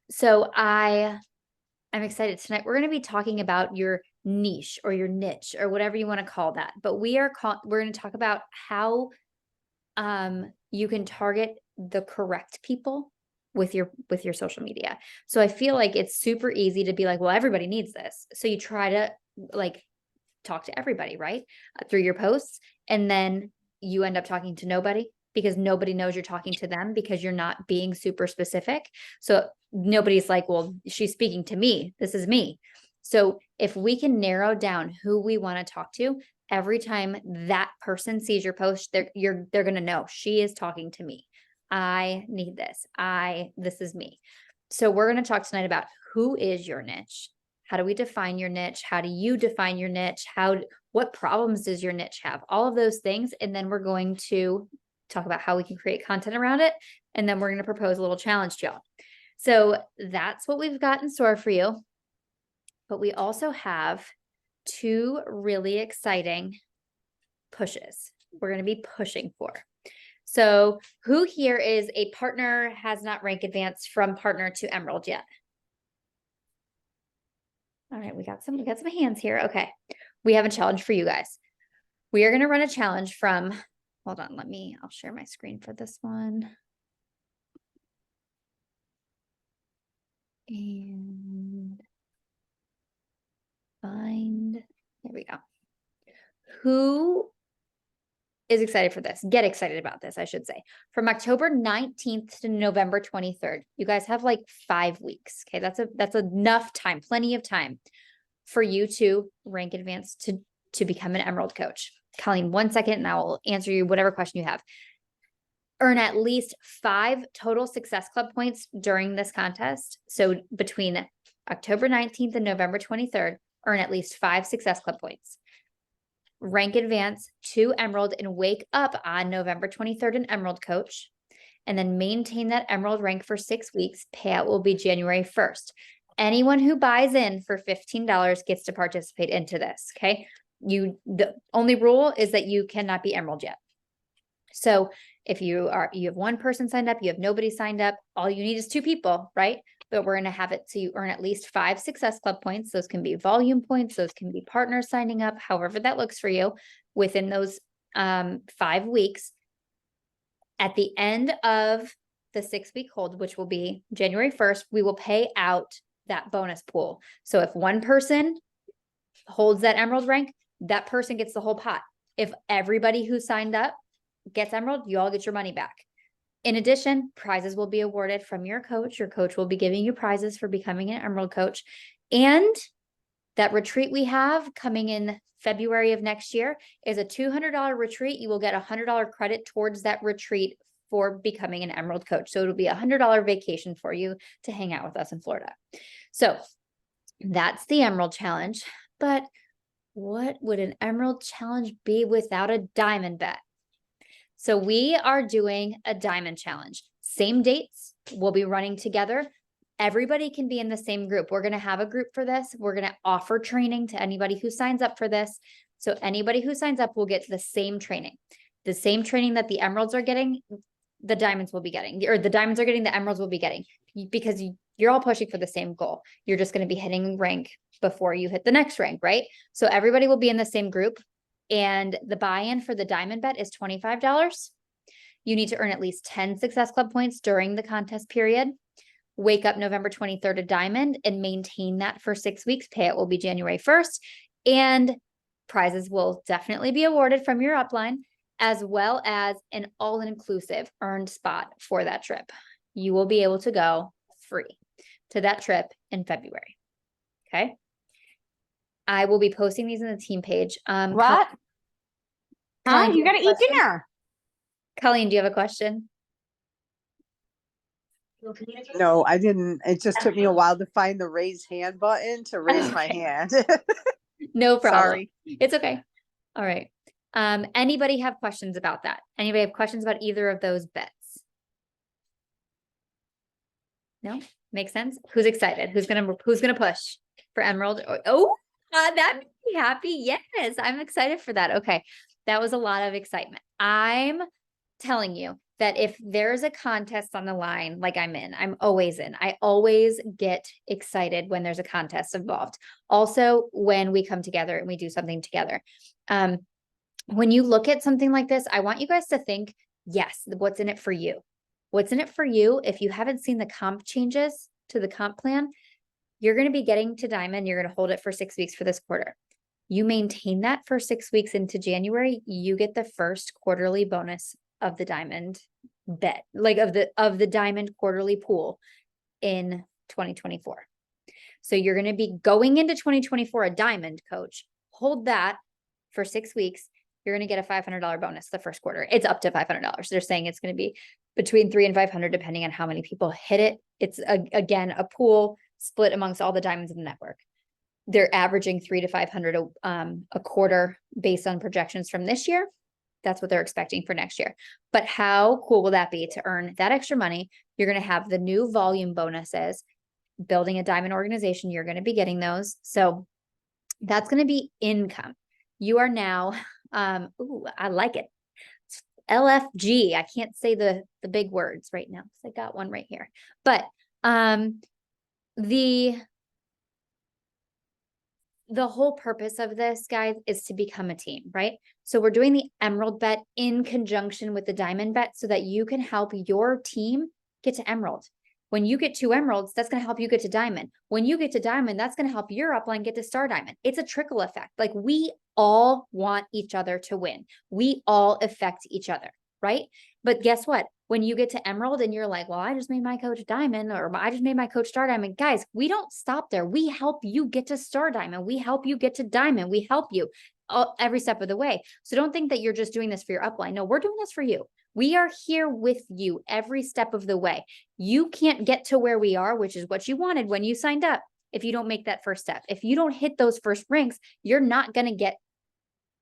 So I'm excited tonight. We're going to be talking about your niche or your niche or whatever you want to call that. But we're going to talk about how you can target the correct people with your social media. So I feel like it's super easy to be like, well, everybody needs this. So you try to like talk to everybody, right? Through your posts, and then you end up talking to nobody because nobody knows you're talking to them because you're not being super specific. So nobody's like, well, she's speaking to me. This is me. So if we can narrow down who we want to talk to, every time that person sees your post, they're going to know she is talking to me. I need this. This is me. So we're going to talk tonight about who is your niche. How do we define your niche? How do you define your niche? What problems does your niche have? All of those things. And then we're going to talk about how we can create content around it. And then we're going to propose a little challenge to y'all. So that's what we've got in store for you. But we also have 2 really exciting pushes we're going to be pushing for. So who here is a partner, has not rank advanced from partner to emerald yet? All right, we got some hands here. Okay. We have a challenge for you guys. We are going to run a challenge from, hold on, I'll share my screen for this one. And there we go. Who is excited for this? Get excited about this, I should say. From October 19th to November 23rd, you guys have like 5 weeks. Okay, that's enough time, plenty of time for you to rank advanced to become an Emerald coach. Colleen, 1 second, and I will answer you whatever question you have. Earn at least 5 total Success Club points during this contest. So between October 19th and November 23rd, earn at least 5 Success Club points. Rank advance to Emerald and wake up on November 23rd an Emerald coach, and then maintain that Emerald rank for 6 weeks. Payout will be January 1st. Anyone who buys in for $15 gets to participate into this. Okay. The only rule is that you cannot be Emerald yet. So if you have 1 person signed up, you have nobody signed up, all you need is 2 people, right? But we're going to have it so you earn at least 5 Success Club points. Those can be volume points. Those can be partners signing up, however that looks for you within those 5 weeks. At the end of the 6-week hold, which will be January 1st, we will pay out that bonus pool. So if 1 person holds that Emerald rank, that person gets the whole pot. If everybody who signed up gets Emerald, you all get your money back. In addition, prizes will be awarded from your coach. Your coach will be giving you prizes for becoming an Emerald coach. And that retreat we have coming in February of next year is a $200 retreat. You will get $100 credit towards that retreat for becoming an Emerald coach. So it'll be a $100 vacation for you to hang out with us in Florida. So that's the Emerald challenge. But what would an Emerald challenge be without a diamond bet? So we are doing a diamond challenge. Same dates. We'll be running together. Everybody can be in the same group. We're going to have a group for this. We're going to offer training to anybody who signs up for this. So anybody who signs up will get the same training. The same training that the Emeralds are getting, the diamonds will be getting, or the diamonds are getting, the Emeralds will be getting, because you're all pushing for the same goal. You're just going to be hitting rank before you hit the next rank, right? So everybody will be in the same group. And the buy-in for the diamond bet is $25. You need to earn at least 10 Success Club points during the contest period. Wake up November 23rd a diamond and maintain that for 6 weeks. Payout will be January 1st. And prizes will definitely be awarded from your upline, as well as an all-inclusive earned spot for that trip. You will be able to go free to that trip in February. Okay. I will be posting these in the team page. What? Colleen, you gotta eat dinner. Colleen, do you have a question? No, I didn't. It just took me a while to find the raise hand button to raise my hand. No problem. Sorry. It's okay. All right. Anybody have questions about that? Anybody have questions about either of those bets? No? Makes sense? Who's excited? Who's gonna push for Emerald? Oh, that makes me happy. Yes, I'm excited for that. Okay. That was a lot of excitement. I'm telling you, that if there's a contest on the line, like I'm always in. I always get excited when there's a contest involved. Also, when we come together and we do something together. When you look at something like this, I want you guys to think, yes, what's in it for you? What's in it for you? If you haven't seen the comp changes to the comp plan, you're going to be getting to Diamond. You're going to hold it for 6 weeks for this quarter. You maintain that for 6 weeks into January, you get the first quarterly bonus of the Diamond bet, like of the Diamond quarterly pool in 2024. So you're going to be going into 2024 a Diamond coach. Hold that for 6 weeks. You're going to get a $500 bonus the first quarter. It's up to $500. They're saying it's going to be between 300 and 500, depending on how many people hit it. It's again, a pool split amongst all the Diamonds in the network. They're averaging 300 to 500 a quarter based on projections from this year. That's what they're expecting for next year. But how cool will that be to earn that extra money? You're going to have the new volume bonuses. Building a Diamond organization, you're going to be getting those. So that's going to be income. You are now, ooh, I like it. LFG. I can't say the big words right now because I got one right here. But the whole purpose of this, guys, is to become a team, right? So we're doing the Emerald bet in conjunction with the Diamond bet so that you can help your team get to Emerald. When you get 2 emeralds, that's going to help you get to Diamond. When you get to Diamond, that's going to help your upline get to Star Diamond. It's a trickle effect. Like, we all want each other to win. We all affect each other, right? But guess what? When you get to Emerald and you're like, well, I just made my coach Diamond, or I just made my coach Star Diamond. Guys, we don't stop there. We help you get to Star Diamond. We help you get to Diamond. We help you every step of the way. So don't think that you're just doing this for your upline. No, we're doing this for you. We are here with you every step of the way. You can't get to where we are, which is what you wanted when you signed up, if you don't make that first step. If you don't hit those first ranks, you're not going to get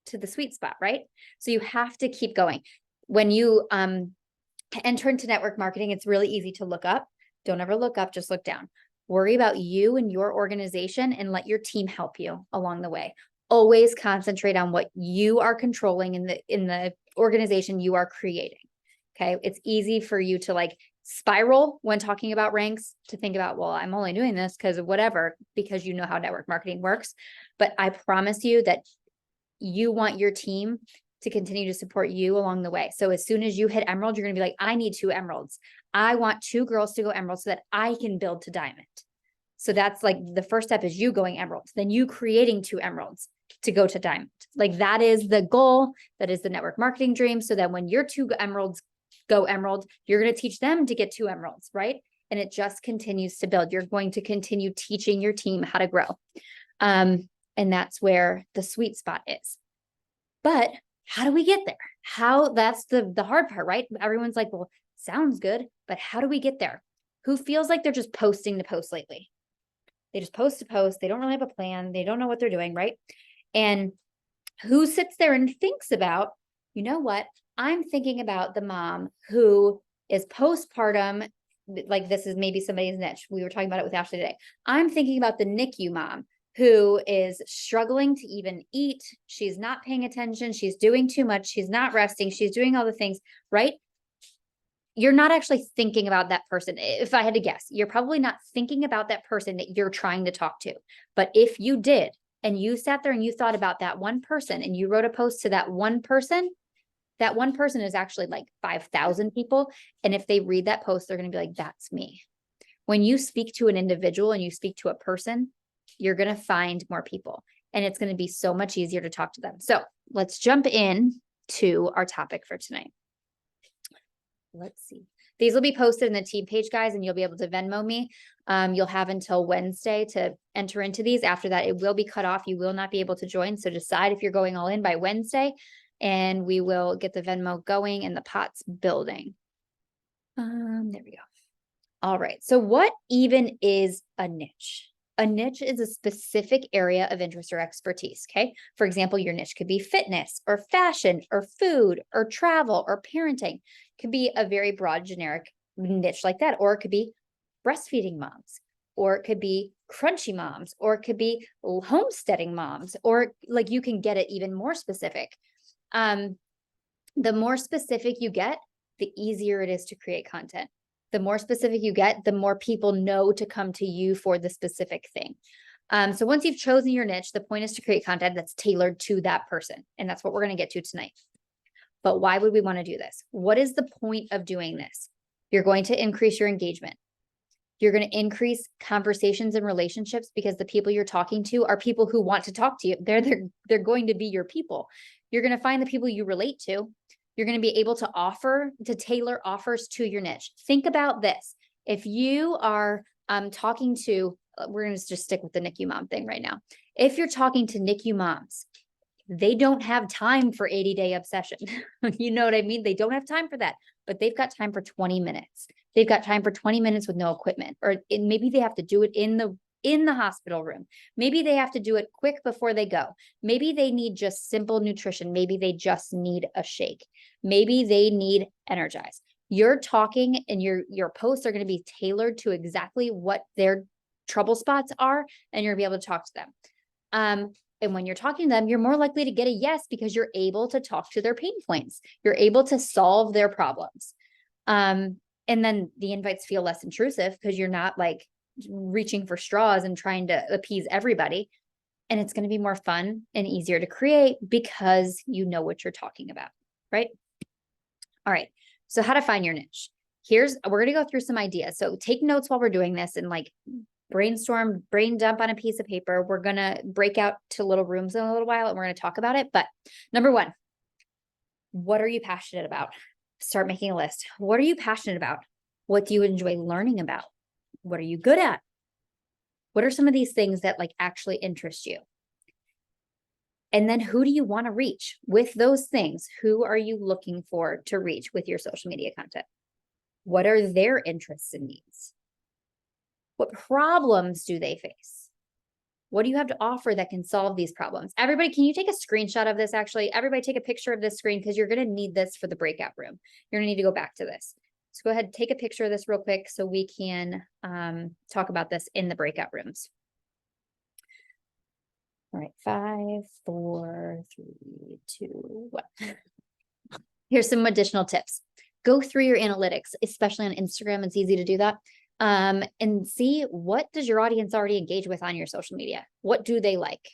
to the sweet spot, right? So you have to keep going. When you enter into network marketing, it's really easy to look up. Don't ever look up, just look down. Worry about you and your organization and let your team help you along the way. Always concentrate on what you are controlling in the organization you are creating. Okay. It's easy for you to like spiral when talking about ranks, to think about, well, I'm only doing this because of whatever, because you know how network marketing works. But I promise you that you want your team to continue to support you along the way. So as soon as you hit Emerald, you're going to be like, I need 2 emeralds. I want 2 girls to go Emerald so that I can build to Diamond. So that's like the first step is you going Emerald, then you creating 2 emeralds to go to Diamond. Like, that is the goal. That is the network marketing dream. So that when your 2 emeralds go Emerald, you're going to teach them to get 2 emeralds, right? And it just continues to build. You're going to continue teaching your team how to grow. And that's where the sweet spot is. But how do we get there? That's the hard part, right? Everyone's like, well, sounds good, but how do we get there? Who feels like they're just posting to post lately? They just post to post. They don't really have a plan. They don't know what they're doing, right? And who sits there and thinks about, you know what? I'm thinking about the mom who is postpartum. Like, this is maybe somebody's niche. We were talking about it with Ashley today. I'm thinking about the NICU mom who is struggling to even eat. She's not paying attention. She's doing too much. She's not resting. She's doing all the things, right? You're not actually thinking about that person. If I had to guess, you're probably not thinking about that person that you're trying to talk to. But if you did, and you sat there and you thought about that one person and you wrote a post to that one person is actually like 5,000 people. And if they read that post, they're going to be like, that's me. When you speak to an individual and you speak to a person, you're going to find more people, and it's going to be so much easier to talk to them. So let's jump in to our topic for tonight. Let's see. These will be posted in the team page, guys, and you'll be able to Venmo me. You'll have until Wednesday to enter into these. After that, it will be cut off. You will not be able to join. So decide if you're going all in by Wednesday, and we will get the Venmo going and the pots building. There we go. All right. So what even is a niche? A niche is a specific area of interest or expertise, okay? For example, your niche could be fitness or fashion or food or travel or parenting. It could be a very broad, generic niche like that. Or it could be breastfeeding moms, or it could be crunchy moms, or it could be homesteading moms, or like you can get it even more specific. The more specific you get, the easier it is to create content. The more specific you get, the more people know to come to you for the specific thing. So once you've chosen your niche, the point is to create content that's tailored to that person. And that's what we're going to get to tonight. But why would we want to do this? What is the point of doing this? You're going to increase your engagement. You're going to increase conversations and relationships because the people you're talking to are people who want to talk to you. They're going to be your people. You're going to find the people you relate to. You're going to be able to tailor offers to your niche. Think about this. If you are talking to, we're going to just stick with the NICU mom thing right now. If you're talking to NICU moms, they don't have time for 80-day obsession. You know what I mean? They don't have time for that, but they've got time for 20 minutes. They've got time for 20 minutes with no equipment, or maybe they have to do it in the hospital room. Maybe they have to do it quick before they go. Maybe they need just simple nutrition. Maybe they just need a shake. Maybe they need energize. You're talking and your posts are going to be tailored to exactly what their trouble spots are, and you're going to be able to talk to them. And when you're talking to them, you're more likely to get a yes because you're able to talk to their pain points. You're able to solve their problems. And then the invites feel less intrusive because you're not like reaching for straws and trying to appease everybody. And it's going to be more fun and easier to create because you know what you're talking about, right? All right. So how to find your niche. We're going to go through some ideas. So take notes while we're doing this and like brainstorm, brain dump on a piece of paper. We're going to break out to little rooms in a little while and we're going to talk about it. But number one, what are you passionate about? Start making a list. What are you passionate about? What do you enjoy learning about? What are you good at? What are some of these things that like actually interest you? And then who do you want to reach with those things? Who are you looking for to reach with your social media content? What are their interests and needs? What problems do they face? What do you have to offer that can solve these problems? Everybody, can you take a screenshot of this? Actually, everybody take a picture of this screen because you're going to need this for the breakout room. You're going to need to go back to this. So go ahead, take a picture of this real quick so we can talk about this in the breakout rooms. All right, 5, 4, 3, 2, 1. Here's some additional tips. Go through your analytics, especially on Instagram. It's easy to do that. And see, what does your audience already engage with on your social media? What do they like?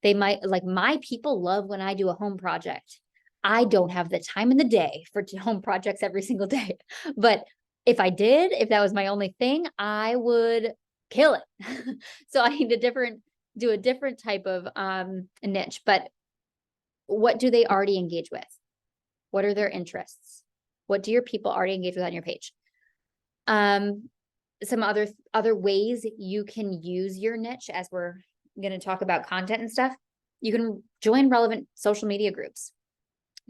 They might like, my people love when I do a home project. I don't have the time in the day for home projects every single day. But if that was my only thing, I would kill it. So I need do a different type of niche. But what do they already engage with? What are their interests? What do your people already engage with on your page? Some other ways you can use your niche, as we're going to talk about content and stuff. You can join relevant social media groups.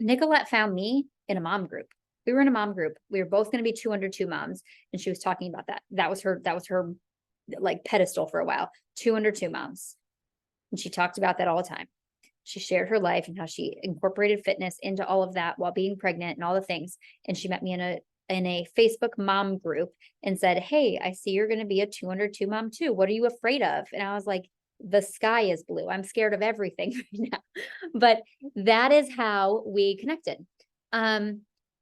Nicolette found me in a mom group. We were in a mom group. We were both going to be 2 under 2 moms. And she was talking about that. That was her like pedestal for a while, 2 under 2 moms. And she talked about that all the time. She shared her life and how she incorporated fitness into all of that while being pregnant and all the things. And she met me in a Facebook mom group and said, hey, I see you're going to be a 2 under 2 mom too. What are you afraid of? And I was like, the sky is blue. I'm scared of everything right now. But that is how we connected.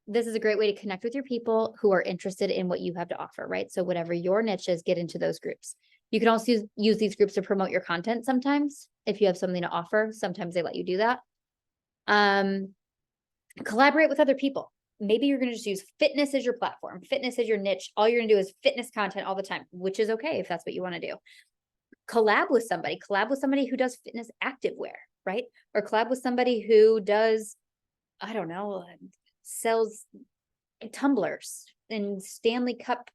This is a great way to connect with your people who are interested in what you have to offer, right? So whatever your niche is, get into those groups. You can also use these groups to promote your content sometimes. If you have something to offer, sometimes they let you do that. Collaborate with other people. Maybe you're going to just use fitness as your platform. Fitness as your niche. All you're going to do is fitness content all the time, which is okay if that's what you want to do. Collab with somebody who does fitness activewear, right? Or collab with somebody who does, I don't know, sells tumblers and Stanley Cup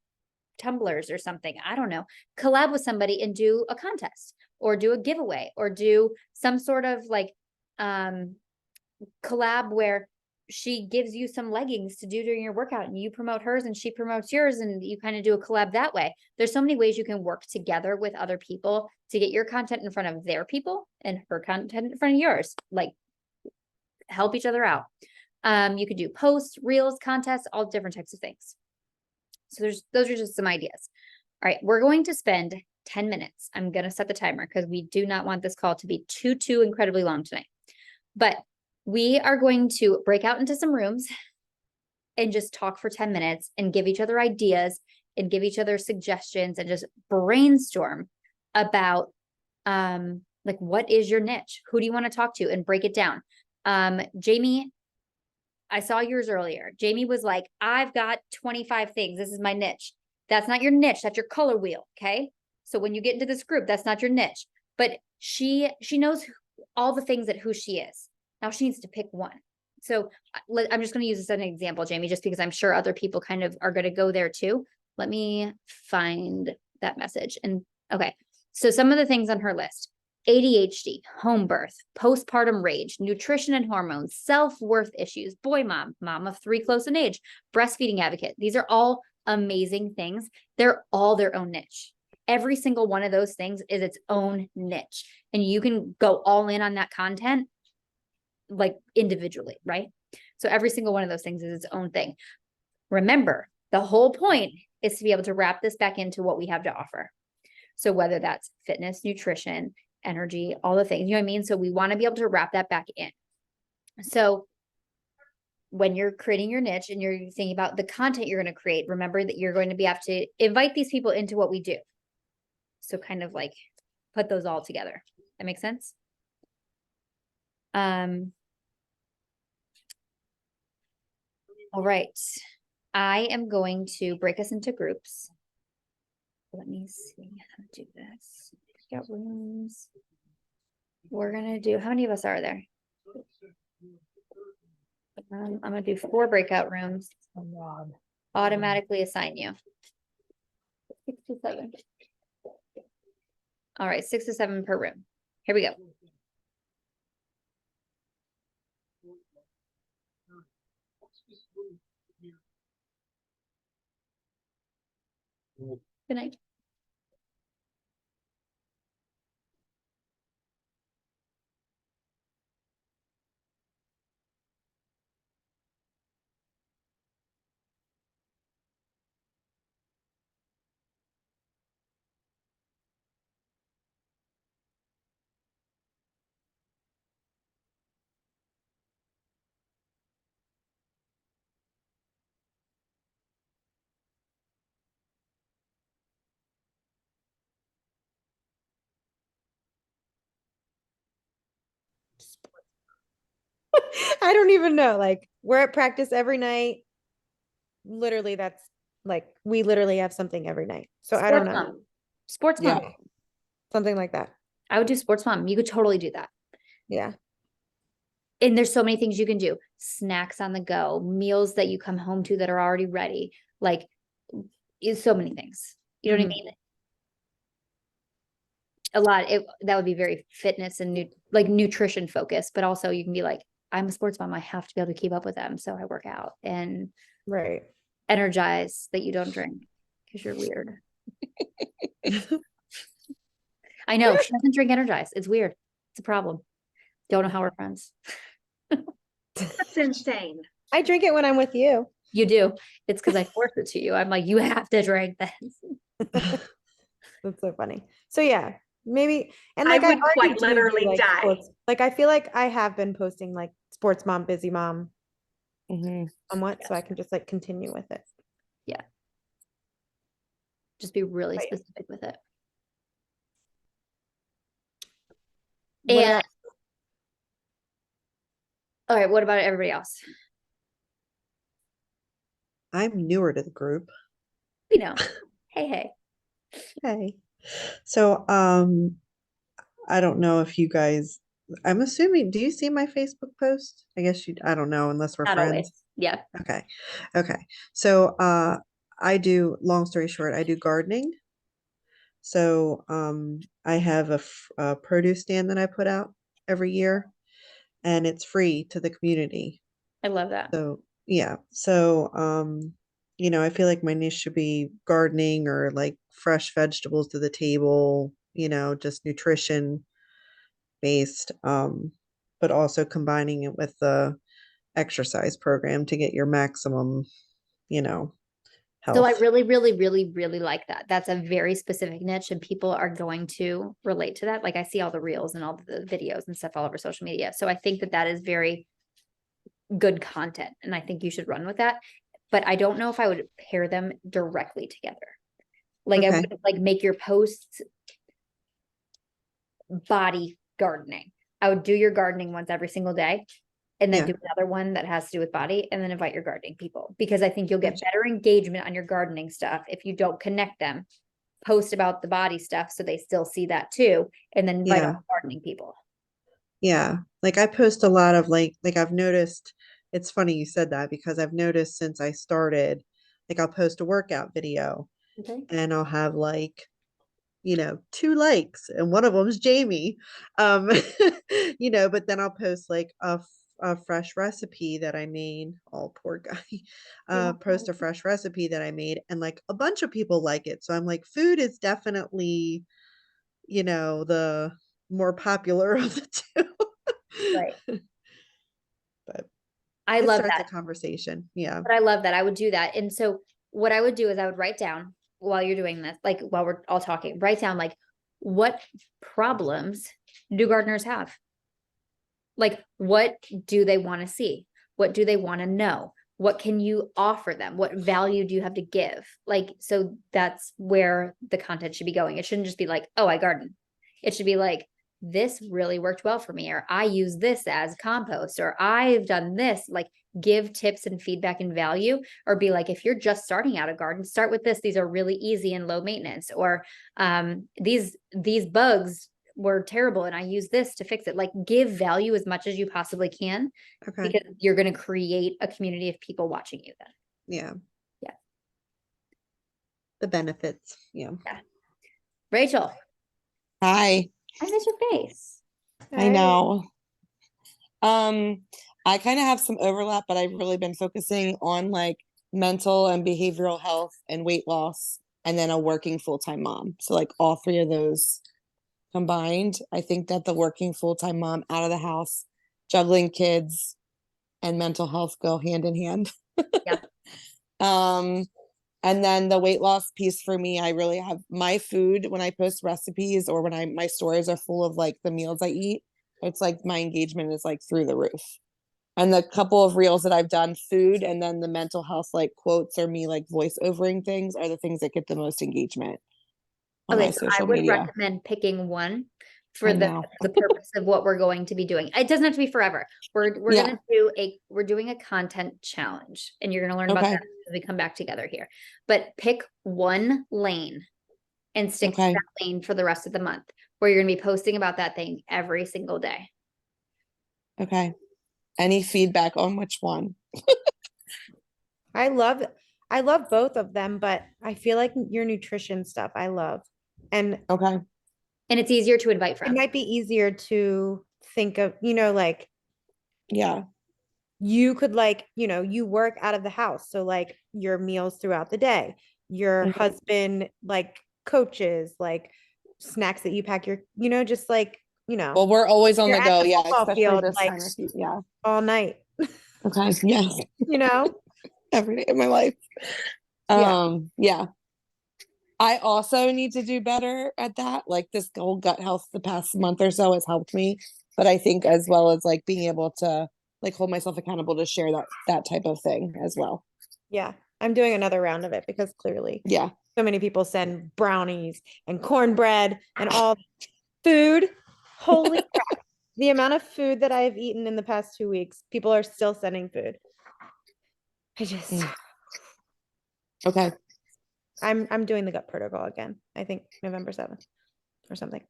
tumblers or something. I don't know. Collab with somebody and do a contest or do a giveaway or do some sort of like collab where she gives you some leggings to do during your workout and you promote hers and she promotes yours and you kind of do a collab that way. There's so many ways you can work together with other people to get your content in front of their people and her content in front of yours, like help each other out. You could do posts, reels, contests, all different types of things. So those are just some ideas. All right, we're going to spend 10 minutes. I'm going to set the timer because we do not want this call to be too incredibly long tonight. But we are going to break out into some rooms. and just talk for 10 minutes and give each other ideas and give each other suggestions and just brainstorm about like, what is your niche? Who do you want to talk to, and break it down. Jamie, I saw yours earlier. Jamie was like, I've got 25 things. This is my niche. That's not your niche. That's your color wheel. Okay. So when you get into this group, that's not your niche, but she knows all the things that who she is. Now she needs to pick one. So I'm just going to use this as an example, Jamie, just because I'm sure other people kind of are going to go there too. Let me find that message. And okay. So some of the things on her list: ADHD, home birth, postpartum rage, nutrition and hormones, self-worth issues, boy mom, mom of 3 close in age, breastfeeding advocate. These are all amazing things. They're all their own niche. Every single one of those things is its own niche. And you can go all in on that content like individually, right? So every single one of those things is its own thing. Remember, the whole point is to be able to wrap this back into what we have to offer. So whether that's fitness, nutrition, energy, all the things, you know what I mean? So we want to be able to wrap that back in. So when you're creating your niche and you're thinking about the content you're going to create, remember that you're going to have to invite these people into what we do. So kind of like put those all together. That makes sense? All right. I am going to break us into groups. Let me see how to do this. Got rooms. We're gonna do, how many of us are there? I'm gonna do 4 breakout rooms. Oh, God. Automatically assign you. 6 to 7. All right, 6 to 7 per room. Here we go. Good night. I don't even know. Like, we're at practice every night. Literally, that's like, we literally have something every night. So I don't Sports know. mom. Sports mom. Yeah. Something like that. I would do sports mom. You could totally do that. Yeah. And there's so many things you can do. Snacks on the go, meals that you come home to that are already ready. Like, is so many things. You know what I mean? A lot. That would be very fitness and like nutrition focused, but also you can be like, I'm a sports mom. I have to be able to keep up with them. So I work out and Right. energize that you don't drink because you're weird. I know she doesn't drink energize. It's weird. It's a problem. Don't know how we're friends. That's insane. I drink it when I'm with you. You do. It's because I force it to you. I'm like, you have to drink this. That's so funny. So yeah, maybe. And I like would already quite do literally like die. sports. Like I feel like I have been posting like sports mom, busy mom somewhat, so I can just like continue with it. Just be really Right. specific with it. What And else? all right, what about everybody else? I'm newer to the group. You know, hey. Hey. So, I don't know if you guys, I'm assuming, do you see my Facebook post? I guess I don't know, unless we're Not friends. always. Yeah. Okay. Okay. So, I do, long story short, I do gardening. So, I have a produce stand that I put out every year, and it's free to the community. I love that. So, yeah. So, I feel like my niche should be gardening or like fresh vegetables to the table, just nutrition based, but also combining it with the exercise program to get your maximum, health. So I really, really, really, really like that. That's a very specific niche and people are going to relate to that. Like I see all the reels and all the videos and stuff all over social media. So I think that is very good content and I think you should run with that. but I don't know if I would pair them directly together. Like I Okay. would like make your posts body gardening. I would do your gardening ones every single day and then Yeah. do another one that has to do with body and then invite your gardening people because I think you'll get Gotcha. better engagement on your gardening stuff if you don't connect them, post about the body stuff so they still see that too, and then invite all Yeah. the gardening people. Yeah. Like I post a lot of like I've noticed, it's funny you said that because I've noticed since I started, like I'll post a workout video Okay. and I'll have like, 2 likes and one of them's Jamie. Um, but then I'll post like a fresh recipe that I made. Oh, poor guy. Post a fresh recipe that I made and like a bunch of people like it. So I'm like, food is definitely, the more popular of the two. Right. But I it love starts a that. conversation. Yeah. But I love that. I would do that. And so what I would do is I would write down while you're doing this, like while we're all talking, write down like what problems do gardeners have? Like what do they want to see? What do they want to know? What can you offer them? What value do you have to give? Like, so that's where the content should be going. It shouldn't just be like, oh, I garden. It should be like, this really worked well for me, or I use this as compost, or I've done this. Like, give tips and feedback and value, or be like, if you're just starting out a garden, start with this. These are really easy and low maintenance, or these bugs were terrible and I use this to fix it. Like, give value as much as you possibly can Okay. because you're going to create a community of people watching you then. Yeah. Yeah. The benefits. Yeah. Rachel, Hi, I miss your face. I know. I kind of have some overlap, but I've really been focusing on like mental and behavioral health and weight loss, and then a working full-time mom. So like all three of those combined, I think that the working full-time mom out of the house, juggling kids and mental health go hand in hand. Yep. And then the weight loss piece for me, I really have my food when I post recipes or when my stories are full of like the meals I eat. It's like my engagement is like through the roof. And the couple of reels that I've done, food and then the mental health like quotes or me like voice overing things are the things that get the most engagement on my Okay, so I social would media. recommend picking one for I the know. purpose of what we're going to be doing. It doesn't have to be forever. We're Yeah. gonna do we're doing a content challenge, and you're gonna learn about Okay. that as we come back together here. But pick one lane and stick to Okay. that lane for the rest of the month, where you're gonna be posting about that thing every single day. Okay. Any feedback on which one? I love both of them, but I feel like your nutrition stuff I love. And Okay. And it's easier to invite it from. might be easier to think of, like Yeah. you could like, you work out of the house. So like your meals throughout the day, your Mhm. husband like coaches, like snacks that you pack your, just like, Well, we're always on you're the at go. the Yeah. football Especially field this like time of year. Yeah. all night, Okay. Yes. Every day of my life. Yeah. Yeah. I also need to do better at that. Like this whole gut health the past month or so has helped me. But I think as well as like being able to like hold myself accountable to share that type of thing as well. Yeah. I'm doing another round of it because clearly Yeah. so many people send brownies and cornbread and all food. Holy crap. The amount of food that I've eaten in the past 2 weeks, people are still sending food. I just, Mm. Okay. I'm doing the gut protocol again. I think November 7th or something.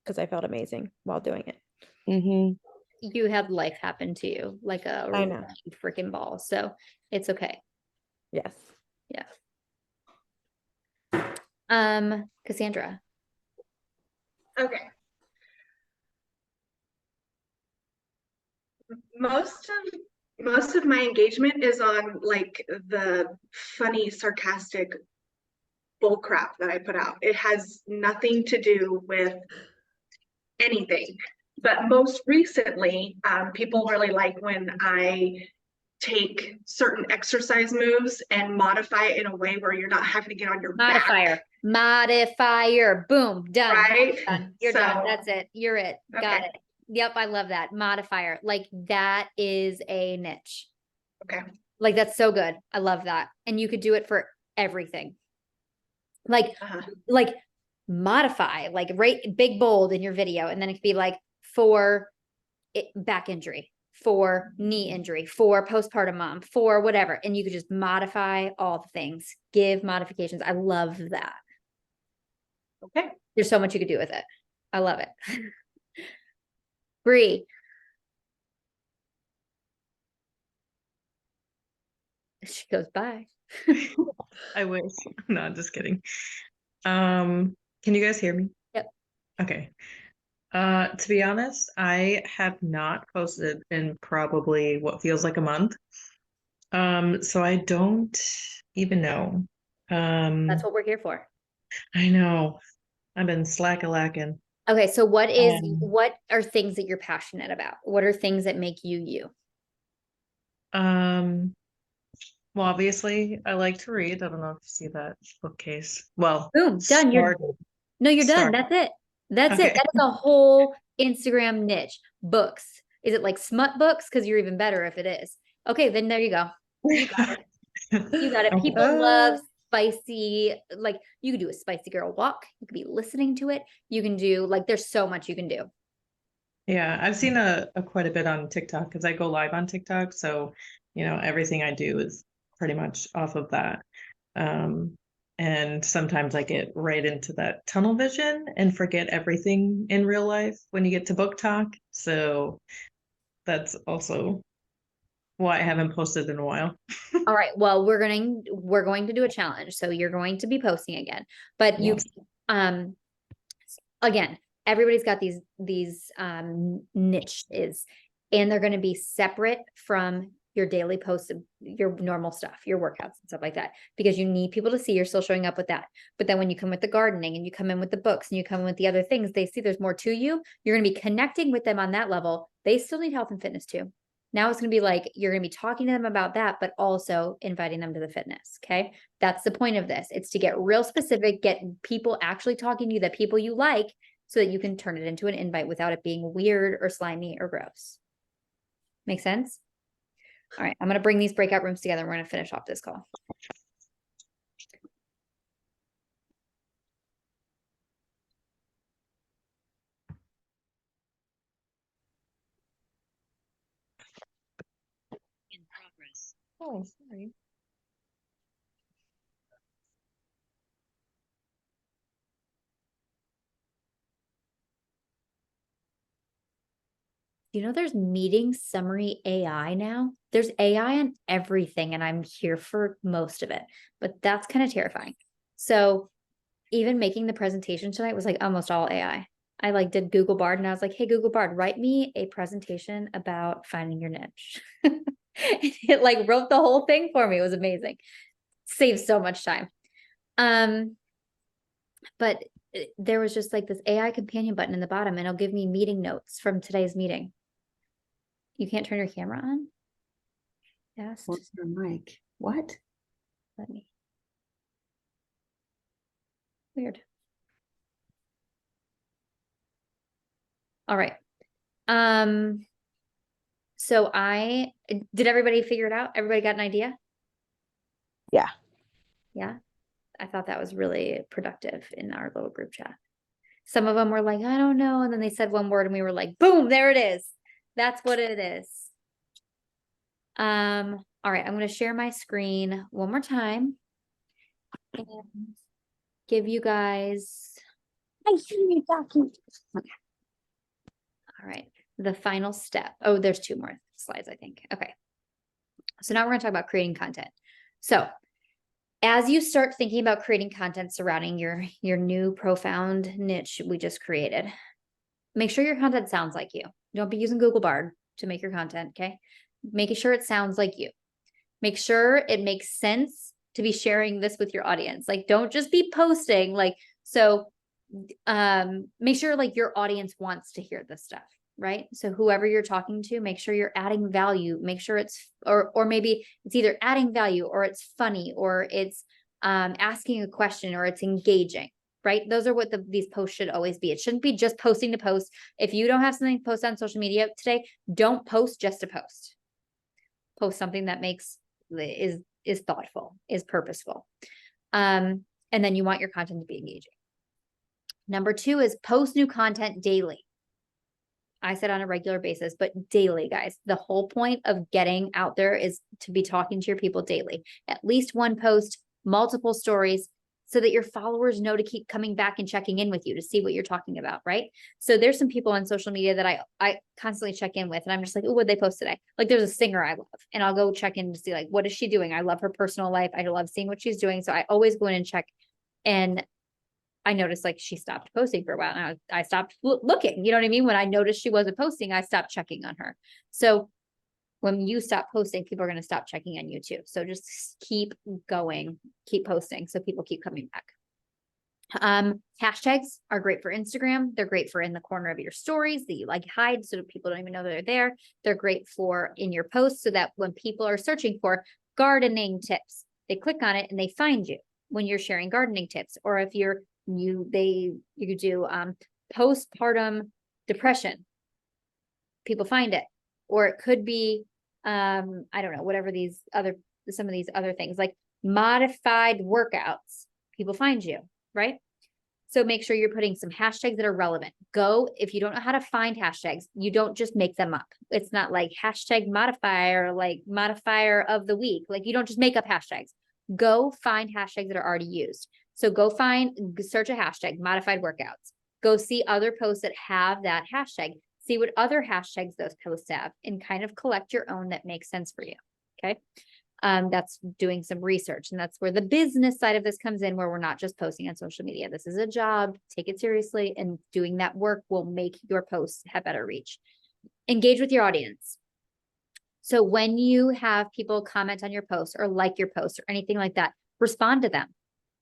Because I felt amazing while doing it. Mm-hmm. You had life happen to you like a I know. freaking ball. So it's okay. Yes. Cassandra. Okay. Most of my engagement is on like the funny, sarcastic bull crap that I put out. It has nothing to do with anything. But most recently, people really like when I take certain exercise moves and modify it in a way where you're not having to get on your Modifier. back. Modifier. Boom. Done. Right? Done. You're done. So- That's it. You're it. Got Okay. it. Yep. I love that. Modifier. Like that is a niche. Okay. Like, that's so good. I love that. And you could do it for everything. Like, Uh-huh. like modify, like write big bold in your video. And then it could be like for back injury, for knee injury, for postpartum mom, for whatever. And you could just modify all the things, give modifications. I love that. Okay. There's so much you could do with it. I love it. Bree. She goes, bye. I wish. No, just kidding. Can you guys hear me? Yep. Okay. To be honest, I have not posted in probably what feels like a month. So I don't even know. That's what we're here for. I know. I've been slack-a-lacking. Okay, so what Um, are things that you're passionate about? What are things that make you you? Well, obviously, I like to read. I don't know if you see that bookcase. Well, Boom, done. You're started. done. Start. That's it. That's it. Okay. That is a whole Instagram niche. Books. Is it like smut books? Because you're even better if it is. Okay, then there you go. You got it. You got it. Okay. People love spicy, like you could do a spicy girl walk. You could be listening to it. You can do like there's so much you can do. Yeah, I've seen a quite a bit on TikTok because I go live on TikTok. So, everything I do is pretty much off of that. And sometimes I get right into that tunnel vision and forget everything in real life when you get to book talk. So that's also why I haven't posted in a while. All right. Well, we're going to do a challenge. So you're going to be posting again. But you Yes. again, everybody's got these niches, and they're going to be separate from your daily posts of your normal stuff, your workouts and stuff like that, because you need people to see you're still showing up with that. But then when you come with the gardening and you come in with the books and you come in with the other things, they see there's more to you. You're going to be connecting with them on that level. They still need health and fitness too. Now it's going to be like, you're going to be talking to them about that, but also inviting them to the fitness. Okay. That's the point of this. It's to get real specific, get people actually talking to you, that people you like, so that you can turn it into an invite without it being weird or slimy or gross. Make sense? All right. I'm going to bring these breakout rooms together. We're going to finish off this call. In progress. Oh, sorry. There's meeting summary AI now. There's AI on everything, and I'm here for most of it, but that's kind of terrifying. So even making the presentation tonight was like almost all AI. I like did Google Bard, and I was like, hey, Google Bard, write me a presentation about finding your niche. It like wrote the whole thing for me. It was amazing. Saves so much time. But there was just like this AI companion button in the bottom, and it'll give me meeting notes from today's meeting. You can't turn your camera on? Yes. What's your mic? What? Let me. Weird. All right. So did everybody figure it out? Everybody got an idea? Yeah. Yeah. I thought that was really productive in our little group chat. Some of them were like, I don't know. And then they said one word and we were like, boom, there it is. That's what it is. All right. I'm going to share my screen one more time and give you guys. I see you talking. Okay. All right. The final step. Oh, there's 2 more slides, I think. Okay. So now we're going to talk about creating content. So as you start thinking about creating content surrounding your new profound niche we just created, make sure your content sounds like you. Don't be using Google Bard to make your content, okay? Making sure it sounds like you. Make sure it makes sense to be sharing this with your audience. Like, don't just be posting. Like, so make sure like your audience wants to hear this stuff, right? So whoever you're talking to, make sure you're adding value. Make sure it's, or maybe it's either adding value or it's funny or it's asking a question or it's engaging, right? Those are what these posts should always be. It shouldn't be just posting to post. If you don't have something to post on social media today, don't post just to post. Post something that is thoughtful, is purposeful. And then you want your content to be engaging. Number 2 is post new content daily. I said on a regular basis, but daily, guys. The whole point of getting out there is to be talking to your people daily. At least one post, multiple stories, so that your followers know to keep coming back and checking in with you to see what you're talking about, right? So there's some people on social media that I constantly check in with, and I'm just like, oh, what'd they post today? Like there's a singer I love, and I'll go check in to see like, what is she doing? I love her personal life. I love seeing what she's doing. So I always go in and check, and I noticed like she stopped posting for a while, and I stopped looking, you know what I mean? When I noticed she wasn't posting, I stopped checking on her. So when you stop posting, people are going to stop checking on you too. So just keep going, keep posting, so people keep coming back. Hashtags are great for Instagram. They're great for in the corner of your stories that you like hide so that people don't even know they're there. They're great for in your posts so that when people are searching for gardening tips, they click on it and they find you when you're sharing gardening tips. Or if you do postpartum depression, people find it. Or it could be I don't know, whatever some of these other things like modified workouts, people find you, right? So make sure you're putting some hashtags that are relevant. If you don't know how to find hashtags, you don't just make them up. It's not like hashtag modifier, like modifier of the week. Like you don't just make up hashtags. Go find hashtags that are already used. So search a hashtag, modified workouts. Go see other posts that have that hashtag. See what other hashtags those posts have and kind of collect your own that makes sense for you. Okay. That's doing some research, and that's where the business side of this comes in, where we're not just posting on social media. This is a job, take it seriously, and doing that work will make your posts have better reach. Engage with your audience. So when you have people comment on your post or like your post or anything like that, respond to them.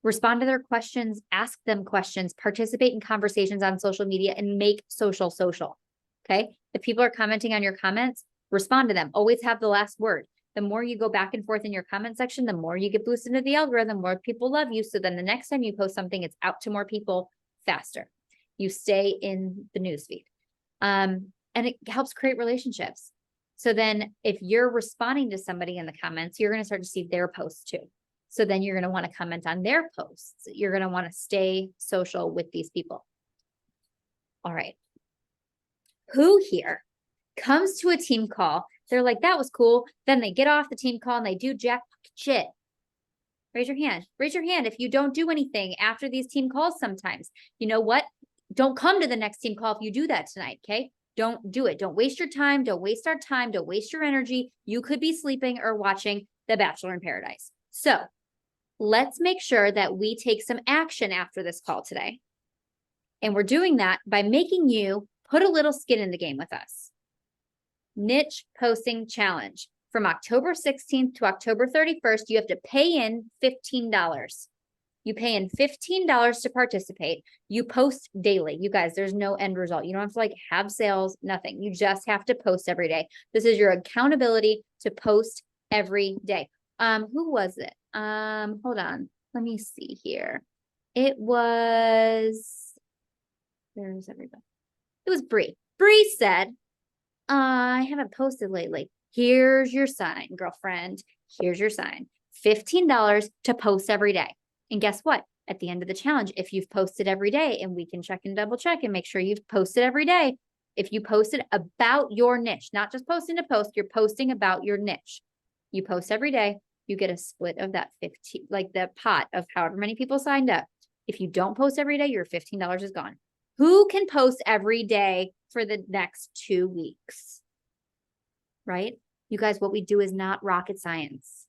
Respond to their questions, ask them questions, participate in conversations on social media, and make social. Okay. If people are commenting on your comments, respond to them. Always have the last word. The more you go back and forth in your comment section, the more you get boosted into the algorithm, more people love you. So then the next time you post something, it's out to more people faster. You stay in the newsfeed. And it helps create relationships. So then if you're responding to somebody in the comments, you're going to start to see their posts too. So then you're going to want to comment on their posts. You're going to want to stay social with these people. All right. Who here comes to a team call? They're like, that was cool. Then they get off the team call and they do jack shit. Raise your hand. Raise your hand if you don't do anything after these team calls sometimes. You know what? Don't come to the next team call if you do that tonight, okay? Don't do it. Don't waste your time. Don't waste our time. Don't waste your energy. You could be sleeping or watching The Bachelor in Paradise. So let's make sure that we take some action after this call today. And we're doing that by making you put a little skin in the game with us. Niche posting challenge. From October 16th to October 31st, you have to pay in $15. You pay in $15 to participate. You post daily. You guys, there's no end result. You don't have to like have sales, nothing. You just have to post every day. This is your accountability to post every day. Who was it? Hold on. Let me see here. It was, where's everybody? It was Bree. Bree said, I haven't posted lately. Here's your sign, girlfriend. Here's your sign. $15 to post every day. And guess what? At the end of the challenge, if you've posted every day, and we can check and double check and make sure you've posted every day. If you posted about your niche, not just posting to post, you're posting about your niche. You post every day, you get a split of that 15, like the pot of however many people signed up. If you don't post every day, your $15 is gone. Who can post every day for the next 2 weeks? Right? You guys, what we do is not rocket science.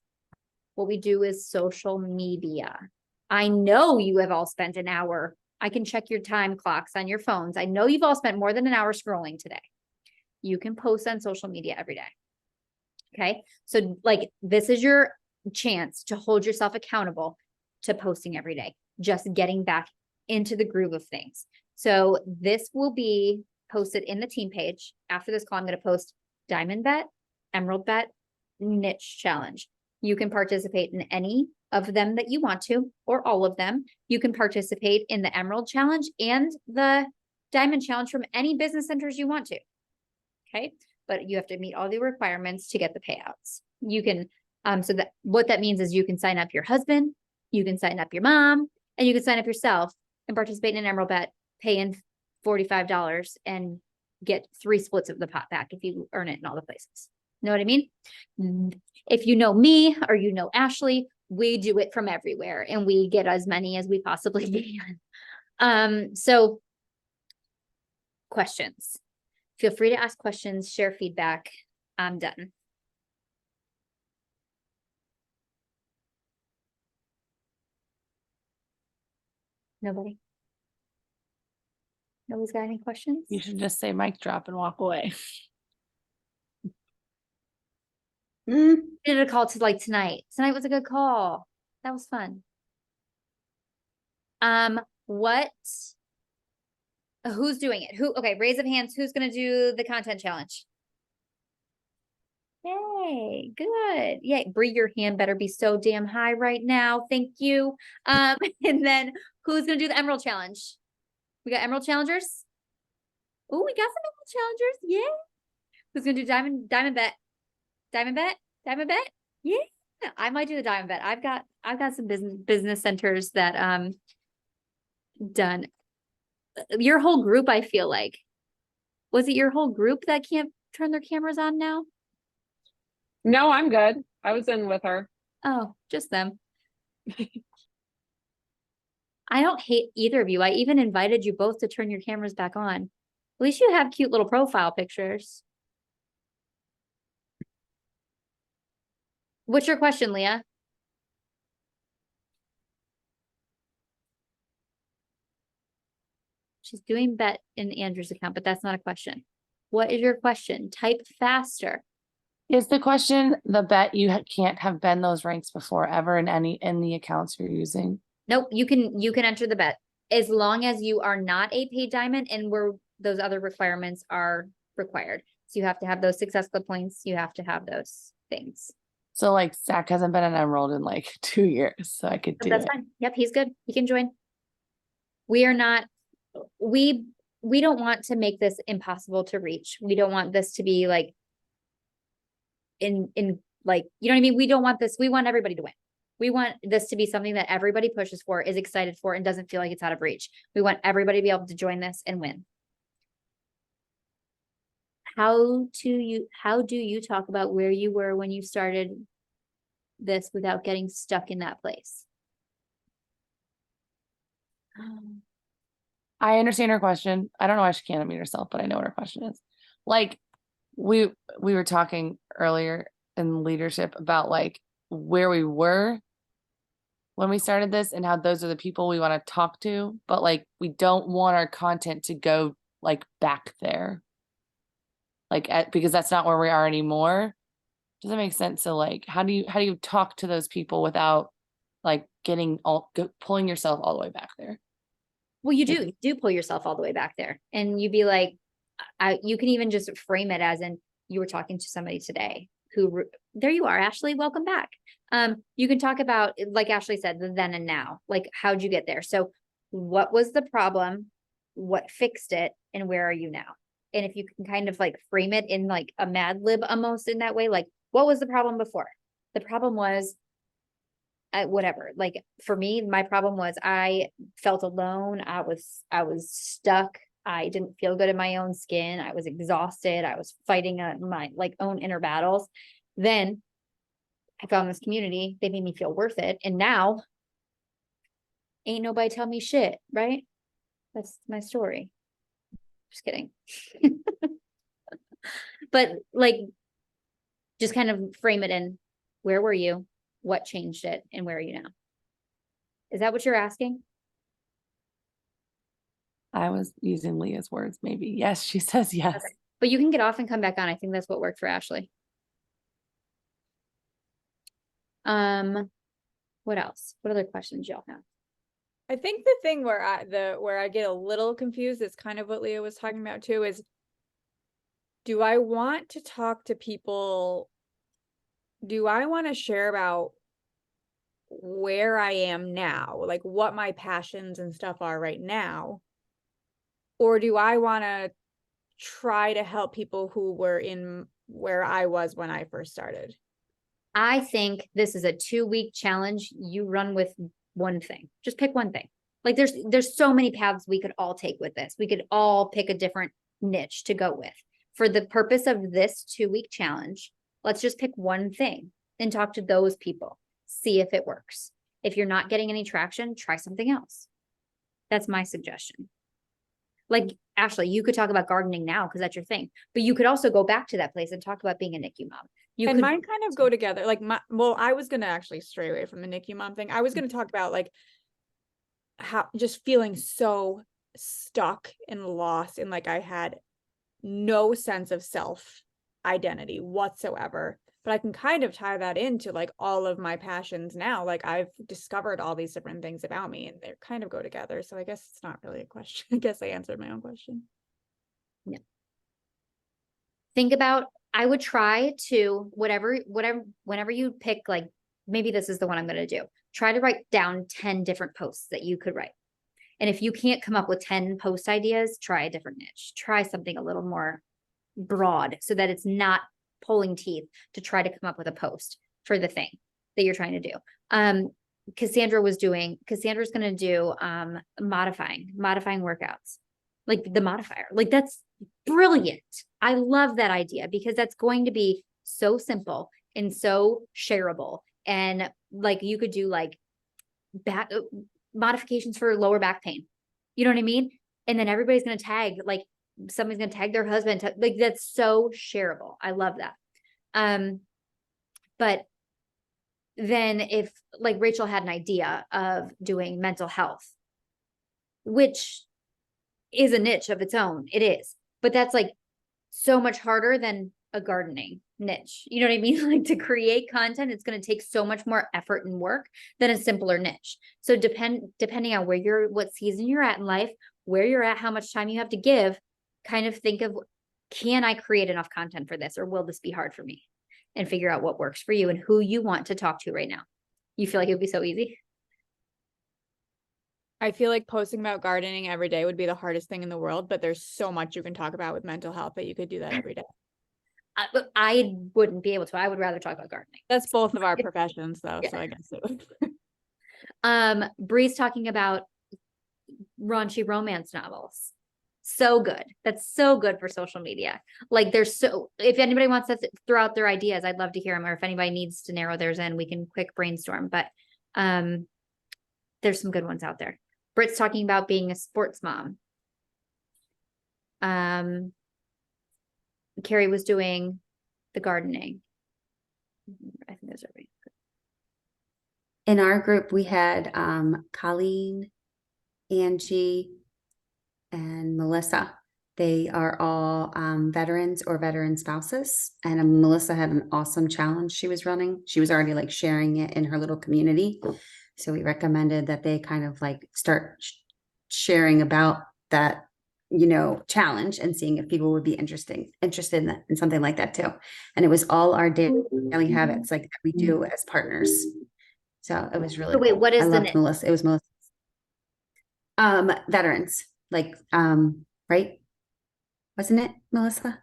What we do is social media. I know you have all spent an hour. I can check your time clocks on your phones. I know you've all spent more than an hour scrolling today. You can post on social media every day. Okay. So like, this is your chance to hold yourself accountable to posting every day, just getting back into the groove of things. So this will be posted in the team page. After this call, I'm going to post Diamond Bet, Emerald Bet, Niche Challenge. You can participate in any of them that you want to, or all of them. You can participate in the Emerald Challenge and the Diamond Challenge from any business centers you want to. Okay. But you have to meet all the requirements to get the payouts. You can, so that, what that means is you can sign up your husband, you can sign up your mom, and you can sign up yourself and participate in an Emerald Bet, pay in $45 and get 3 splits of the pot back if you earn it in all the places. Know what I mean? If you know me or you know Ashley, we do it from everywhere and we get as many as we possibly can. So questions. Feel free to ask questions, share feedback. I'm done. Nobody? Nobody's got any questions? You should just say mic drop and walk away. Did a call to like tonight. Tonight was a good call. That was fun. Who's doing it? Okay, raise of hands. Who's gonna do the content challenge? Yay, good. Yay, Bree, your hand better be so damn high right now. Thank you. And then who's gonna do the Emerald Challenge? We got Emerald Challengers? Oh, we got some Emerald Challengers. Yeah. Who's gonna do Diamond Bet? Diamond Bet? Diamond Bet? Yeah. I might do the Diamond Bet. I've got some business centers that done. Your whole group, I feel like. Was it your whole group that can't turn their cameras on now? No, I'm good. I was in with her. Oh, just them. I don't hate either of you. I even invited you both to turn your cameras back on. At least you have cute little profile pictures. What's your question, Leah? She's doing bet in Andrew's account, but that's not a question. What is your question? Type faster. Is the question the bet you can't have been those ranks before ever in the accounts you're using? Nope, you can enter the bet as long as you are not a paid diamond and where those other requirements are required. So you have to have those Success Club points. You have to have those things. So like Zach hasn't been an Emerald in like 2 years, so I could do That's it. fine. Yep, he's good. He can join. We are not, we don't want to make this impossible to reach. We don't want this to be like in like, you know what I mean? We don't want this. We want everybody to win. We want this to be something that everybody pushes for, is excited for, and doesn't feel like it's out of reach. We want everybody to be able to join this and win. How do you talk about where you were when you started this without getting stuck in that place? I understand her question. I don't know why she can't unmute herself, but I know what her question is. Like we were talking earlier in leadership about like where we were when we started this and how those are the people we want to talk to, but like we don't want our content to go like back there. Like because that's not where we are anymore. Does that make sense? So like how do you talk to those people without like pulling yourself all the way back there? Well, you do pull yourself all the way back there, and you'd be like, you can even just frame it as in you were talking to somebody today who, there you are, Ashley, welcome back. You can talk about, like Ashley said, the then and now, like, how'd you get there? So what was the problem? What fixed it? And where are you now? And if you can kind of like frame it in like a Mad Lib almost in that way, like, what was the problem before? The problem was whatever. Like for me, my problem was I felt alone. I was stuck. I didn't feel good in my own skin. I was exhausted. I was fighting my like own inner battles. Then I found this community. They made me feel worth it. And now ain't nobody tell me shit, right? That's my story. Just kidding. But like, just kind of frame it in, where were you? What changed it? And where are you now? Is that what you're asking? I was using Leah's words, maybe. Yes, she says yes. Okay. But you can get off and come back on. I think that's what worked for Ashley. What else? What other questions y'all have? I think the thing where I get a little confused is kind of what Leah was talking about too, is do I want to talk to people? Do I want to share about where I am now, like what my passions and stuff are right now? Or do I want to try to help people who were in where I was when I first started? I think this is a 2-week challenge. You run with one thing. Just pick one thing. Like there's so many paths we could all take with this. We could all pick a different niche to go with. For the purpose of this 2-week challenge, let's just pick one thing and talk to those people. See if it works. If you're not getting any traction, try something else. That's my suggestion. Like, Ashley, you could talk about gardening now because that's your thing, but you could also go back to that place and talk about being a NICU mom. You And could, mine kind of go together. Like well, I was gonna actually stray away from the NICU mom thing. I was gonna talk about like how just feeling so stuck and lost and like I had no sense of self identity whatsoever. But I can kind of tie that into like all of my passions now. Like I've discovered all these different things about me and they kind of go together. So I guess it's not really a question. I guess I answered my own question. yeah. Think about, I would try to whenever you pick, like, maybe this is the one I'm going to do. Try to write down 10 different posts that you could write. And if you can't come up with 10 post ideas, try a different niche. Try something a little more broad so that it's not pulling teeth to try to come up with a post for the thing that you're trying to do. Cassandra's going to do modifying workouts, like the modifier. Like that's brilliant. I love that idea because that's going to be so simple and so shareable. And like you could do like back modifications for lower back pain. You know what I mean? And then everybody's going to tag, like somebody's going to tag their husband. Like that's so shareable. I love that. But then if like Rachel had an idea of doing mental health, which is a niche of its own, it is, but that's like so much harder than a gardening niche. You know what I mean? Like to create content, it's going to take so much more effort and work than a simpler niche. So depending on what season you're at in life, where you're at, how much time you have to give, kind of think of, can I create enough content for this, or will this be hard for me? And figure out what works for you and who you want to talk to right now. You feel like it would be so easy? I feel like posting about gardening every day would be the hardest thing in the world, but there's so much you can talk about with mental health that you could do that every day. I wouldn't be able to. I would rather talk about gardening. That's both of our professions though, Yeah. so I guess it would. Bree's talking about raunchy romance novels. So good. That's so good for social media. Like if anybody wants to throw out their ideas, I'd love to hear them. Or if anybody needs to narrow theirs in, we can quick brainstorm. But there's some good ones out there. Britt's talking about being a sports mom. Carrie was doing the gardening. I think those are right. In our group, we had Colleen, Angie, and Melissa. They are all veterans or veteran spouses. And Melissa had an awesome challenge she was running. She was already like sharing it in her little community. So we recommended that they kind of like start sharing about that, challenge and seeing if people would be interested in something like that too. And it was all our daily habits like that we do as partners. So it was really So wait, cool. what is I the loved niche? Melissa. It was Melissa. Veterans, like, right? Wasn't it, Melissa?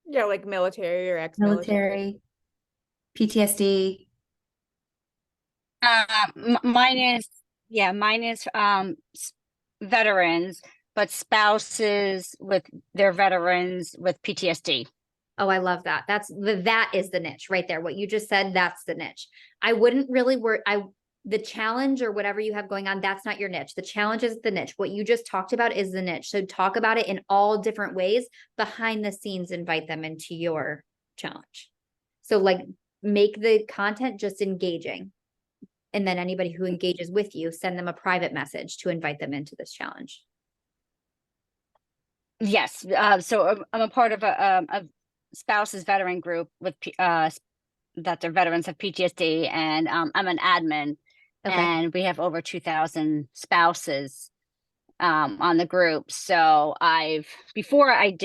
Yeah, like military or ex-military. Military, PTSD. Mine is veterans, but spouses with their veterans with PTSD. Oh, I love that. That is the niche right there. What you just said, that's the niche. I wouldn't really the challenge or whatever you have going on, that's not your niche. The challenge is the niche. What you just talked about is the niche. So talk about it in all different ways behind the scenes, invite them into your challenge. So like make the content just engaging. And then anybody who engages with you, send them a private message to invite them into this challenge. Yes. So I'm a part of a spouses veteran group with that they're veterans of PTSD, and I'm an admin. Okay. And we have over 2,000 spouses on the group. So before I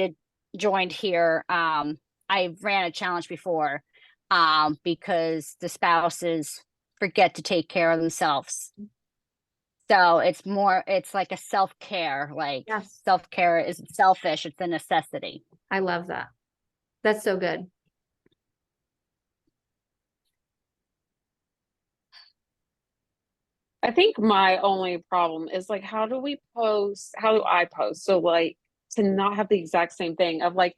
joined here, I ran a challenge before because the spouses forget to take care of themselves. So it's like a self-care, like yes. Self-care isn't selfish, it's a necessity. I love that. That's so good. I think my only problem is like, how do I post? So like to not have the exact same thing of like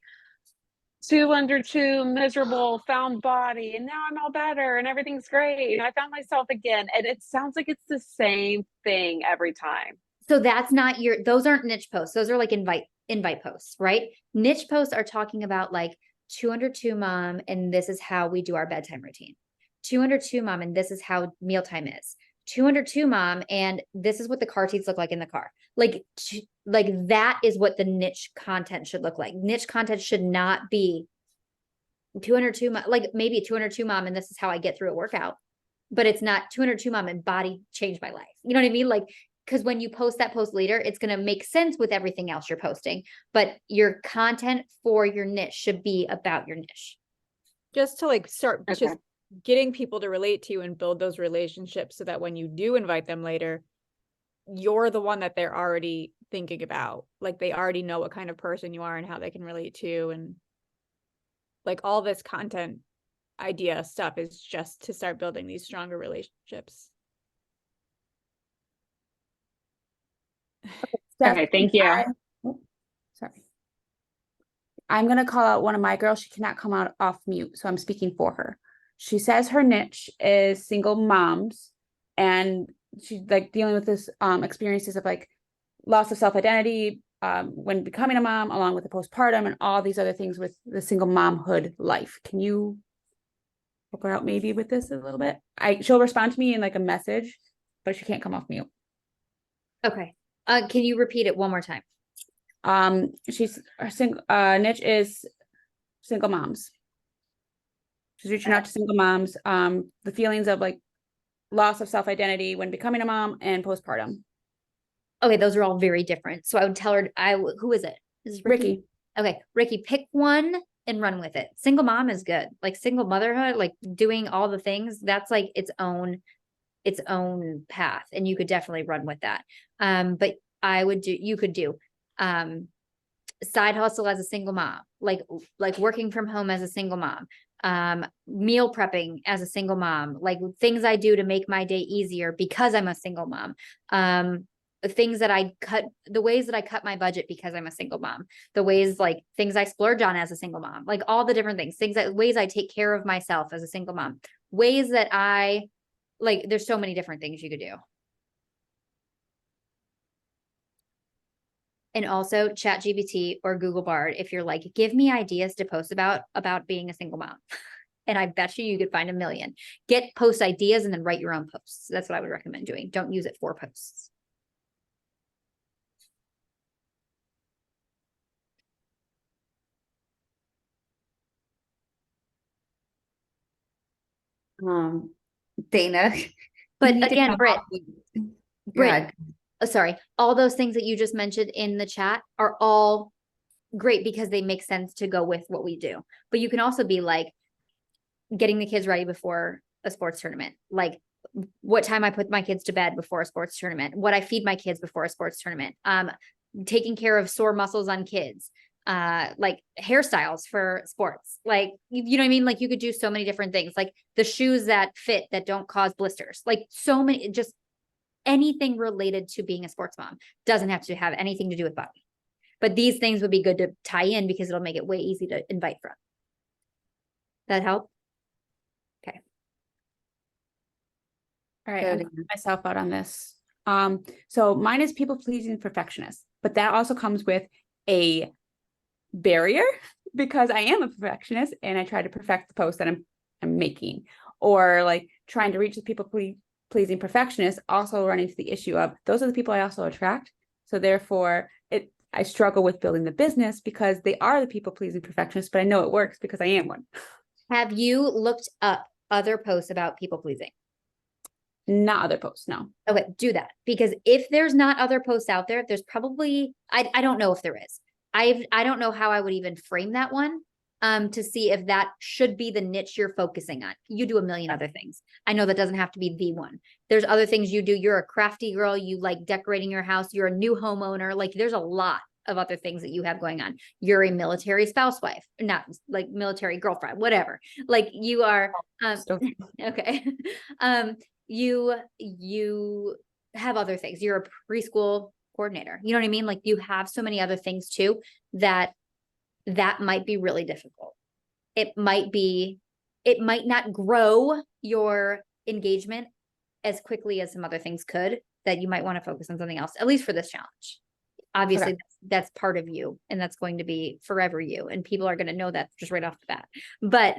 2 under 2, miserable, found body, and now I'm all better and everything's great. And I found myself again. And it sounds like it's the same thing every time. So that's not those aren't niche posts. Those are like invite posts, right? Niche posts are talking about like 202 mom, and this is how we do our bedtime routine. 202 mom, and this is how mealtime is. 202 mom, and this is what the car seats look like in the car. Like that is what the niche content should look like. Niche content should not be 202 mom, like maybe 202 mom, and this is how I get through a workout, but it's not 202 mom and body changed my life. You know what I mean? Like, because when you post that post later, it's going to make sense with everything else you're posting, but your content for your niche should be about your niche. Just to like start Okay. just getting people to relate to you and build those relationships so that when you do invite them later, you're the one that they're already thinking about. Like they already know what kind of person you are and how they can relate to you. And like all this content idea stuff is just to start building these stronger relationships. Okay, thank you. Sorry. I'm going to call out one of my girls. She cannot come out off mute, so I'm speaking for her. She says her niche is single moms, and she's like dealing with this experiences of like loss of self-identity when becoming a mom, along with the postpartum and all these other things with the single momhood life. Can you help her out maybe with this a little bit? She'll respond to me in like a message, but she can't come off mute. Okay. Can you repeat it one more time? She's her niche is single moms. She's reaching out to single moms, the feelings of like loss of self-identity when becoming a mom and postpartum. Okay, those are all very different. So I would tell her, who is it? Is Ricky. Okay, Ricky, pick one and run with it. Single mom is good. Like single motherhood, like doing all the things, that's like its own path, and you could definitely run with that. But you could do side hustle as a single mom, like working from home as a single mom, meal prepping as a single mom, like things I do to make my day easier because I'm a single mom. The ways that I cut my budget because I'm a single mom, things I splurge on as a single mom, like all the different ways I take care of myself as a single mom, ways that there's so many different things you could do. And also ChatGPT or Google Bard, if you're like, give me ideas to post about being a single mom. And I bet you could find a million. Get post ideas and then write your own posts. That's what I would recommend doing. Don't use it for posts. Dana. But you need to again, come Britt, Go ahead. sorry, all those things that you just mentioned in the chat are all great because they make sense to go with what we do. But you can also be like getting the kids ready before a sports tournament, like what time I put my kids to bed before a sports tournament, what I feed my kids before a sports tournament, taking care of sore muscles on kids, like hairstyles for sports, like you know what I mean? Like you could do so many different things, like the shoes that fit that don't cause blisters, like so many, just anything related to being a sports mom. Doesn't have to have anything to do with body, but these things would be good to tie in because it'll make it way easy to invite from. That help? Okay. All right, I'm calling myself out on this. So mine is people pleasing perfectionist, but that also comes with a barrier because I am a perfectionist and I try to perfect the post that I'm making, or like trying to reach the people pleasing perfectionists also run into the issue of those are the people I also attract. So therefore I struggle with building the business because they are the people pleasing perfectionists, but I know it works because I am one. Have you looked up other posts about people pleasing? Not other posts, no. Okay, do that, because if there's not other posts out there, there's probably, I don't know if there is. I don't know how I would even frame that one to see if that should be the niche you're focusing on. You do a million other things. I know that doesn't have to be the one. There's other things you do. You're a crafty girl. You like decorating your house. You're a new homeowner. Like there's a lot of other things that you have going on. You're a military spouse wife, not like military girlfriend, whatever. Like you are, okay. you have other things. You're a preschool coordinator. You know what I mean? Like you have so many other things too that might be really difficult. It might not grow your engagement as quickly as some other things could, that you might want to focus on something else, at least for this challenge. Obviously, that's part of you, and that's going to be forever you, and people are going to know that just right off the bat. But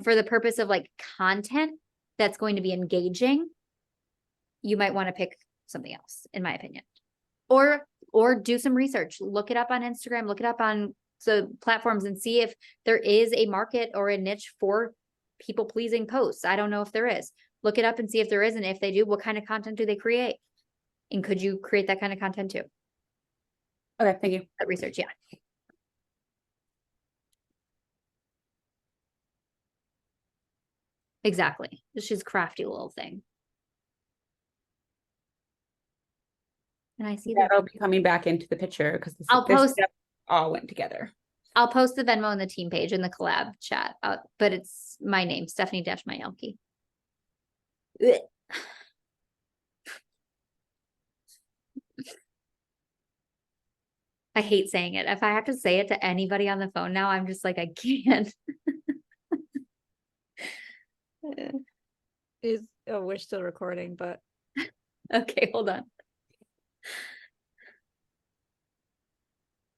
for the purpose of like content that's going to be engaging, you might want to pick something else, in my opinion. Or do some research, look it up on Instagram, look it up on platforms, and see if there is a market or a niche for people pleasing posts. I don't know if there is. Look it up and see if there is, and if they do, what kind of content do they create? And could you create that kind of content too? Okay, thank you. That research, yeah. Exactly. She's a crafty little thing. And I see that. That'll be coming back into the picture because I'll post all went together. I'll post the Venmo in the team page in the collab chat, but it's my name, Stephanie-Majolki. I hate saying it. If I have to say it to anybody on the phone now, I'm just like, I can't. We're still recording, but Okay, hold on.